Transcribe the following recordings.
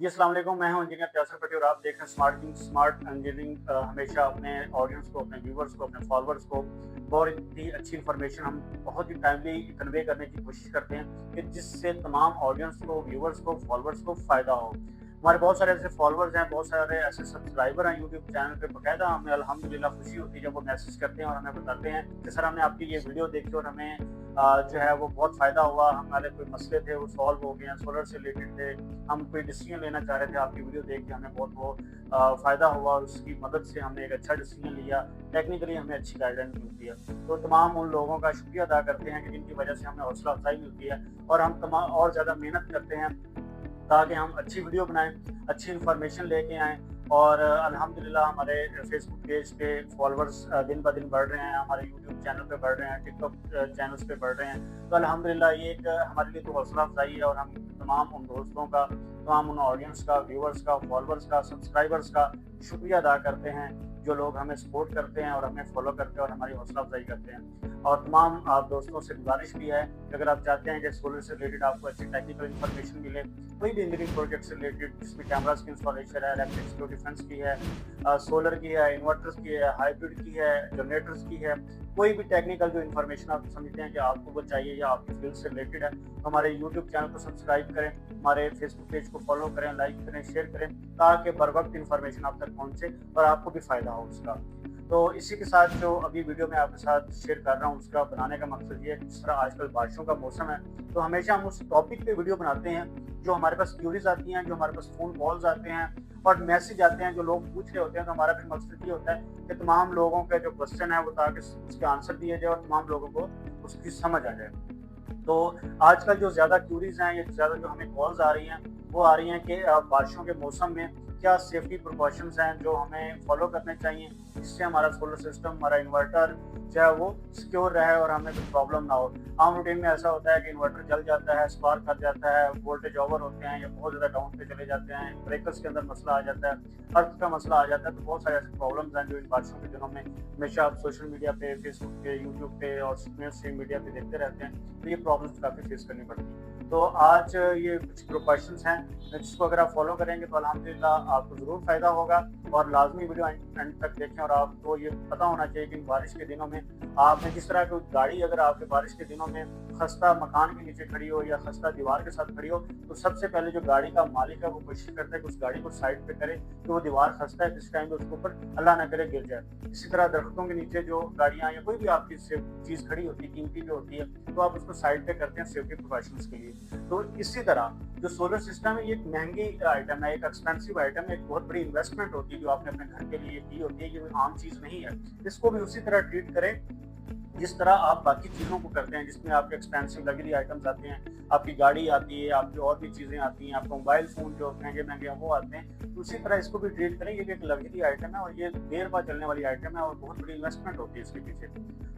जी, अस्सलाम वालेकुम। मैं हूं इंजीनियर त्यासर पटेल और आप देख रहे हैं स्मार्ट इंजीनियरिंग। हमेशा अपने ऑडियंस को, अपने व्यूवर्स को, अपने फॉलोअर्स को बहुत ही अच्छी इन्फॉर्मेशन हम बहुत ही टाइमली कन्वे करने की कोशिश करते हैं कि जिससे तमाम ऑडियंस को, व्यूवर्स को, फॉलोअर्स को फ़ायदा हो। हमारे बहुत सारे ऐसे फॉलोअर्स हैं, बहुत सारे ऐसे सब्सक्राइबर हैं यूट्यूब चैनल पे। बाकायदा हमें अल्हम्दुलिल्लाह खुशी होती है जब वो मैसेज करते हैं और हमें बताते हैं कि सर हमने आपकी ये वीडियो देखी और हमें जो है वो बहुत फ़ायदा हुआ। हमारे कोई मसले थे वो सॉल्व हो गए हैं, सोलर से रिलेटेड थे। हम कोई डिसीजन लेना चाह रहे थे, आपकी वीडियो देख के हमें बहुत वो फ़ायदा हुआ और उसकी मदद से हमने एक अच्छा डिसीजन लिया। टेक्निकली हमें अच्छी गाइडेंस मिलती है। तो तमाम उन लोगों का शुक्रिया अदा करते हैं कि जिनकी वजह से हमें हौसला अफ़ज़ाई मिलती है और हम और ज़्यादा मेहनत करते हैं ताकि हम अच्छी वीडियो बनाएँ, अच्छी इन्फॉर्मेशन लेके आएँ। और अल्हम्दुलिल्लाह हमारे फेसबुक पेज पे फॉलोअर्स दिन ब दिन बढ़ रहे हैं, हमारे यूट्यूब चैनल पे बढ़ रहे हैं, टिकटॉक चैनल्स पे बढ़ रहे हैं। तो अल्हम्दुलिल्लाह ये एक हमारे लिए तो हौसला अफ़ज़ाई है और हम तमाम उन दोस्तों का, तमाम उन ऑडियंस का, व्यूअर्स का, फॉलोअर्स का, सब्सक्राइबर्स का शुक्रिया अदा करते हैं, जो लोग हमें सपोर्ट करते हैं और हमें फॉलो करते हैं और हमारी हौसला अफ़ज़ाई करते हैं। और तमाम आप दोस्तों से गुज़ारिश भी है कि अगर आप चाहते हैं कि सोलर से रिलेटेड आपको अच्छी टेक्निकल इन्फॉर्मेशन मिले, कोई भी इंजीनियरिंग प्रोजेक्ट से रिलेटेड जिसमें कैमरास की इंस्टॉलेशन है, इलेक्ट्रिक सिक्योरिटी फंड्स की है, सोलर की है, इन्वर्टर्स की है, हाइब्रिड की है, जनरेटर्स की है, कोई भी टेक्निकल जो इन्फॉर्मेशन आप समझते हैं कि आपको वो चाहिए या आपकी फील्ड से रिलेटेड है, तो हमारे यूट्यूब चैनल को सब्सक्राइब करें, हमारे फेसबुक पेज को फॉलो करें, लाइक करें, शेयर करें, ताकि बर वक्त इन्फॉर्मेशन आप तक पहुँचे और आपको भी फ़ायदा हो उसका। तो इसी के साथ जो अभी वीडियो मैं आपके साथ शेयर कर रहा हूँ, उसका बनाने का मकसद ये है कि जिस तरह आजकल बारिशों का मौसम है, तो हमेशा हम उस टॉपिक पे वीडियो बनाते हैं जो हमारे पास क्यूरीज आती हैं, जो हमारे पास फ़ोन कॉल्स आते हैं और मैसेज आते हैं जो लोग पूछ रहे होते हैं। तो हमारा भी मकसद ये होता है कि तमाम लोगों का जो क्वेश्चन है वो ताकि उसके आंसर दिए जाए और तमाम लोगों को उसकी समझ आ जाए। तो आजकल जो ज़्यादा क्यूरीज़ हैं या ज़्यादा जो हमें कॉल्स आ रही हैं, वो आ रही हैं कि बारिशों के मौसम में क्या सेफ्टी प्रिकॉशंस हैं जो हमें फ़ॉलो करने चाहिए, जिससे हमारा सोलर सिस्टम, हमारा इन्वर्टर जो है वो सिक्योर रहे और हमें कोई प्रॉब्लम ना हो। आम रूटीन में ऐसा होता है कि इन्वर्टर जल जाता है, स्पार्क कर जाता है, वोल्टेज ओवर होते हैं या बहुत ज़्यादा डाउन पे चले जाते हैं, ब्रेकर्स के अंदर मसला आ जाता है, अर्थ का मसला आ जाता है। तो बहुत सारे ऐसे प्रॉब्लम्स हैं जो इन बारिशों के दिनों में हमेशा आप सोशल मीडिया पे, फेसबुक पे, यूट्यूब पे और मेन स्ट्रीम मीडिया पे देखते रहते हैं। तो ये प्रॉब्लम्स काफ़ी फेस करनी पड़ती हैं। तो आज ये कुछ प्रिकॉशंस हैं जिसको अगर आप फॉलो करेंगे तो अल्हम्दुलिल्लाह आपको ज़रूर फ़ायदा होगा। और लाज़मी वीडियो एंड एंड तक देखें और आपको ये पता होना चाहिए कि बारिश के दिनों में आपने जिस तरह की गाड़ी अगर आपके बारिश के दिनों में खस्ता मकान के नीचे खड़ी हो या खस्ता दीवार के साथ खड़ी हो, तो सबसे पहले जो गाड़ी का मालिक है वो कोशिश करता है कि उस गाड़ी को साइड पे करे कि वो दीवार खस्ता है, जिस टाइम पे उसके ऊपर अल्लाह ना करे गिर जाए। इसी तरह दरख्तों के नीचे जो गाड़ियाँ या कोई भी आपकी चीज़ खड़ी होती है, कीमती जो होती है, तो आप उसको साइड पे करते हैं सेफ्टी प्रिकॉशंस के लिए। तो इसी तरह जो सोलर सिस्टम है ये एक महंगी आइटम है, एक एक्सपेंसिव आइटम है, एक बहुत बड़ी इन्वेस्टमेंट होती है जो आपने अपने घर के लिए की होती है, ये कोई आम चीज़ नहीं है। इसको भी उसी तरह ट्रीट करें जिस तरह आप बाकी चीज़ों को करते हैं, जिसमें आपके एक्सपेंसिव लग्जरी आइटम्स आते हैं, आपकी गाड़ी आती है, आपकी और भी चीज़ें आती हैं, आपका मोबाइल फ़ोन जो महँगे-महँगे हैं वो आते हैं। तो उसी तरह इसको भी ट्रीट करें, ये भी एक लग्जरी आइटम है और ये देर बाद चलने वाली आइटम है और बहुत बड़ी इन्वेस्टमेंट होती है इसके पीछे।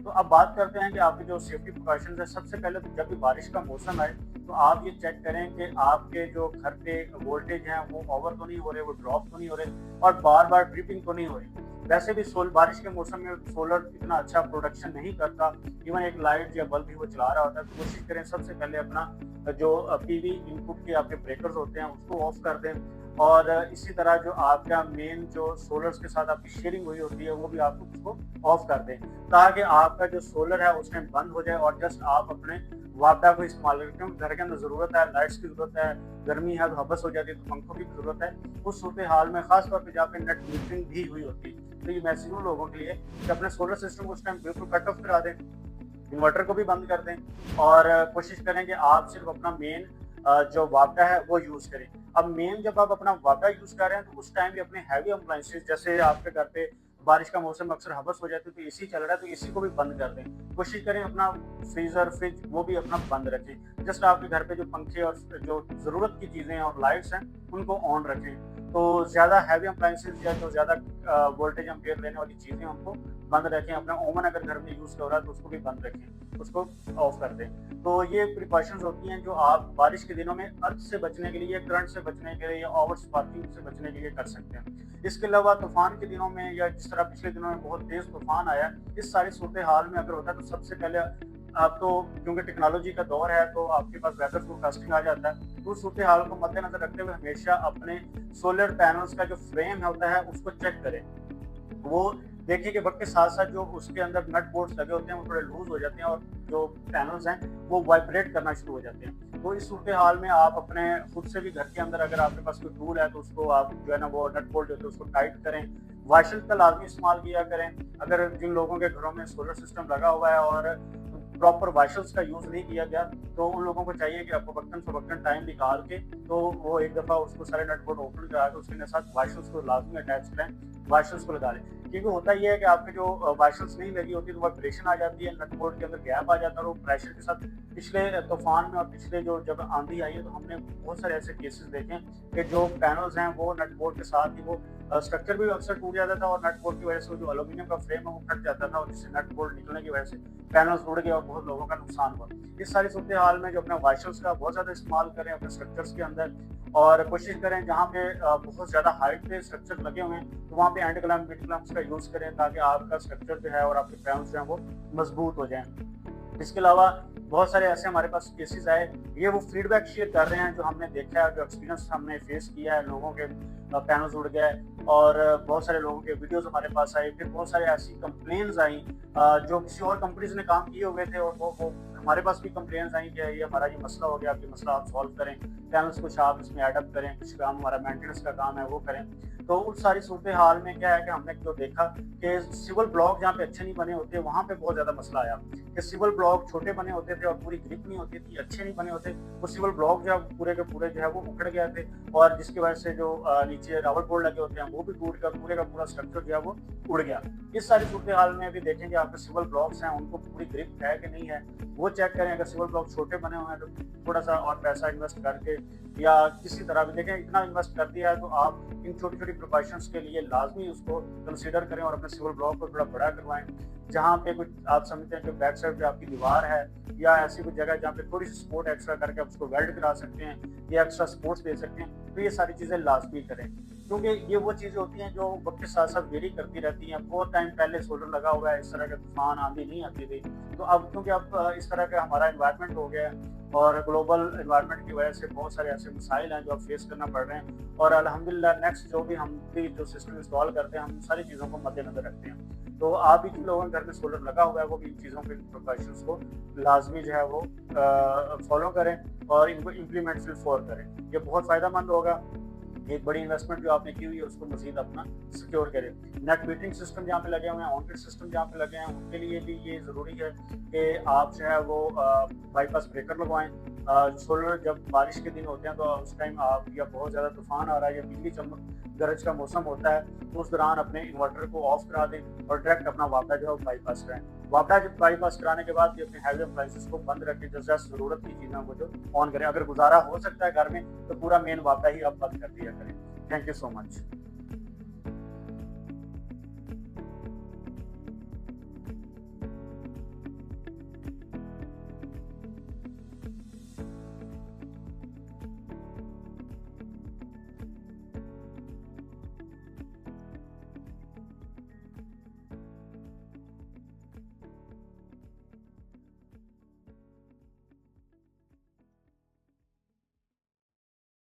तो अब बात करते हैं कि आपके जो सेफ्टी प्रिकॉशंस हैं, सबसे पहले तो जब भी बारिश का मौसम आए, तो आप ये चेक करें कि आपके जो घर पे वोल्टेज हैं वो ओवर तो नहीं हो रहे, वो ड्रॉप तो नहीं हो रहे और बार-बार ट्रिपिंग तो नहीं हो रही। वैसे भी बारिश के मौसम में सोलर इतना अच्छा प्रोडक्शन नहीं करता। इवन एक लाइट या बल्ब भी वो चला रहा होता है, तो कोशिश करें सबसे पहले अपना जो पीवी इनपुट के आपके ब्रेकर्स होते हैं उसको ऑफ कर दें। और इसी तरह जो आपका मेन जो सोलर्स के साथ आपकी शेयरिंग हुई होती है वो भी आप उसको ऑफ कर दें, ताकि आपका जो सोलर है उस टाइम बंद हो जाए और जस्ट आप अपने वापडा को इस्तेमाल करें। क्योंकि घर के अंदर ज़रूरत है, लाइट्स की ज़रूरत है, गर्मी है तो हबस हो जाती है तो पंखों की भी ज़रूरत है। उस सूरत हाल में खास तौर पे जहाँ पे नेट मीटरिंग भी हुई होती है, तो ये मैसेज उन लोगों के लिए कि अपने सोलर सिस्टम को उस टाइम बिल्कुल कट ऑफ करा दें, इन्वर्टर को भी बंद कर दें और कोशिश करें कि आप सिर्फ अपना मेन जो वापडा है वो यूज़ करें। अब मेन जब आप अपना वापडा यूज़ कर रहे हैं तो उस टाइम भी अपने हैवी अप्लायंसेस, जैसे आपके घर पे बारिश का मौसम अक्सर हबस हो जाती है तो एसी चल रहा है तो एसी को भी बंद कर दें। कोशिश करें अपना फ्रीज़र, फ्रिज वो भी अपना बंद रखें। जस्ट आपके घर पे जो पंखे और जो ज़रूरत की चीज़ें हैं और लाइट्स हैं उनको ऑन रखें। तो ज़्यादा हैवी अप्लायंसेस या जो ज़्यादा वोल्टेज एम्पीयर लेने वाली चीज़ें उनको बंद रखें। अपना ओवन अगर घर में यूज़ हो रहा है तो उसको भी बंद रखें, उसको ऑफ कर दें। तो ये प्रिकॉशंस होती हैं जो आप बारिश के दिनों में अर्थ से बचने के लिए, करंट से बचने के लिए या ओवर स्पार्किंग से बचने के लिए कर सकते हैं। इसके अलावा तूफ़ान के दिनों में या जिस तरह पिछले दिनों में बहुत तेज़ तूफ़ान आया, इस सारी सूरत हाल में अगर होता है तो सबसे पहले आप तो क्योंकि टेक्नोलॉजी का दौर है तो आपके पास वेदर फोरकास्टिंग आ जाता है। तो उस सूरत हाल को मद्देनजर रखते हुए हमेशा अपने सोलर पैनल्स का जो फ्रेम होता है उसको चेक करें। वो देखिए कि वक्त के साथ साथ जो उसके अंदर नट बोल्ट्स लगे होते हैं वो थोड़े लूज हो जाते हैं और जो पैनल्स हैं वो वाइब्रेट करना शुरू हो जाते हैं। तो इस सूरत हाल में आप अपने खुद से भी घर के अंदर अगर आपके पास कोई टूल है तो उसको आप जो है ना वो नट बोल्ट होते हैं उसको टाइट करें। वाशर का लाजमी इस्तेमाल किया करें। अगर जिन लोगों के घरों में सोलर सिस्टम लगा हुआ है और प्रॉपर वाशर्स का यूज नहीं किया गया तो उन लोगों को चाहिए कि आपको वक्तन फवक्तन टाइम निकाल के तो वो एक दफ़ा उसको सारे नट बोल्ट ओपन करा के उसके साथ वाशर्स को लाजमी अटैच करें, वाशर्स को लगा लें। क्योंकि होता ये है कि आपके जो वाशर्स नहीं लगी होती तो वाइब्रेशन आ जाती है, नट बोल्ट के अंदर गैप आ जाता है और वो प्रेशर के साथ पिछले तूफान में और पिछले जो जब आंधी आई है तो हमने बहुत सारे ऐसे केसेस देखे हैं कि जो पैनल्स हैं वो नट बोल्ट के साथ ही वो स्ट्रक्चर भी अक्सर टूट जाता था और नट बोल्ट की वजह से जो एल्यूमिनियम का फ्रेम है वो फट जाता था और जिससे नट बोल्ट निकलने की वजह से पैनल्स उड़ गए और बहुत लोगों का नुकसान हुआ। इस सारी सूरत हाल में जो अपने वाशर्स का बहुत ज़्यादा इस्तेमाल करें अपने स्ट्रक्चर्स के अंदर और कोशिश करें जहाँ पे बहुत ज़्यादा हाइट पे स्ट्रक्चर लगे हुए हैं तो वहाँ पे एंड क्लैम्प मिड क्लैम्प्स का यूज़ करें ताकि आपका स्ट्रक्चर जो है और आपके पैनल्स जो है वो मजबूत हो जाएं। इसके अलावा बहुत सारे ऐसे हमारे पास केसेस आए, ये वो फीडबैक शेयर कर रहे हैं जो हमने देखा है, जो एक्सपीरियंस हमने फेस किया है, लोगों के पैनल्स उड़ गए और बहुत सारे लोगों के वीडियोस हमारे पास आए। फिर बहुत सारे ऐसी कंप्लेंट्स आई जो किसी और कंपनीज ने काम किए हुए थे और वो हमारे पास भी कंप्लेंट्स आई कि ये हमारा ये मसला हो गया, आप ये मसला आप सॉल्व करें, पैनल्स कुछ आप इसमें एडअप करें, कुछ काम हमारा मेंटेनेंस का काम है वो करें। तो उस सारी सूरत हाल में क्या है कि हमने जो देखा कि सिविल ब्लॉक जहाँ पे अच्छे नहीं बने होते वहाँ पे बहुत ज़्यादा मसला आया कि सिविल ब्लॉक छोटे बने होते थे और पूरी ग्रिप नहीं होती थी, अच्छे नहीं बने होते, वो सिविल ब्लॉक जो है पूरे के पूरे जो है वो उखड़ गए थे और जिसकी वजह से जो नीचे रावल बोर्ड लगे होते हैं वो भी टूट कर पूरे का पूरा स्ट्रक्चर जो है वो उड़ गया। इस सारी सूरत हाल में भी देखेंगे आपके सिविल ब्लॉक्स हैं उनको पूरी ग्रिप है कि नहीं है वो चेक करें। अगर सिविल ब्लॉक छोटे बने हुए हैं तो थोड़ा सा और पैसा इन्वेस्ट करके या किसी तरह भी देखें, इतना इन्वेस्ट कर दिया है तो आप इन छोटी छोटी प्रिकॉशंस के लिए लाजमी उसको कंसीडर करें और अपने सिविल ब्लॉक को थोड़ा बड़ा करवाएं। जहाँ पे कुछ आप समझते हैं कि बैक साइड पे आपकी दीवार है या ऐसी कुछ जगह जहाँ पे थोड़ी सी सपोर्ट एक्स्ट्रा करके आप उसको वेल्ड करा सकते हैं या एक्स्ट्रा सपोर्ट्स दे सकते हैं, तो ये सारी चीज़ें लाजमी करें क्योंकि ये वो चीज़ें होती हैं जो वक्त के साथ साथ वेरी करती रहती हैं। बहुत टाइम पहले सोलर लगा हुआ है, इस तरह के तूफान आंधी नहीं आती थी, तो अब क्योंकि अब इस तरह का हमारा इन्वायरमेंट हो गया है और ग्लोबल इन्वायरमेंट की वजह से बहुत सारे ऐसे मसाइल हैं जो अब फेस करना पड़ रहे हैं और अल्हम्दुलिल्लाह नेक्स्ट जो भी हम भी जो सिस्टम इंस्टॉल करते हैं हम सारी चीज़ों को मद्देनजर रखते हैं। तो आप भी जिन लोगों के घर में सोलर लगा हुआ है वो भी इन चीज़ों के प्रिकॉशंस को लाजमी जो है वो फॉलो करें और इनको इम्प्लीमेंट फिल फॉर करें। ये बहुत फ़ायदेमंद होगा। एक बड़ी इन्वेस्टमेंट जो आपने की हुई है उसको मजीद अपना सिक्योर करें। नेट मीटरिंग सिस्टम जहाँ पे लगे हुए हैं, ऑन ग्रिड सिस्टम जहाँ पे लगे हैं, उनके लिए भी ये ज़रूरी है कि आप जो है वो बाईपास ब्रेकर लगवाएं। सोलर जब बारिश के दिन होते हैं तो उस टाइम आप या बहुत ज़्यादा तूफान आ रहा है या बिजली चमक गरज का मौसम होता है तो उस दौरान अपने इन्वर्टर को ऑफ करा दें और डायरेक्ट अपना वापडा जो है बाईपास कराएं। वापडा जब बाईपास कराने के बाद भी अपने हैवी अप्लाइंसेस को बंद रखें, जैसे ज़रूरत की चीज़ों को जो ऑन करें। अगर गुजारा हो सकता है घर में तो पूरा मेन वापडा ही आप बंद कर दिया करें। Thank you so much.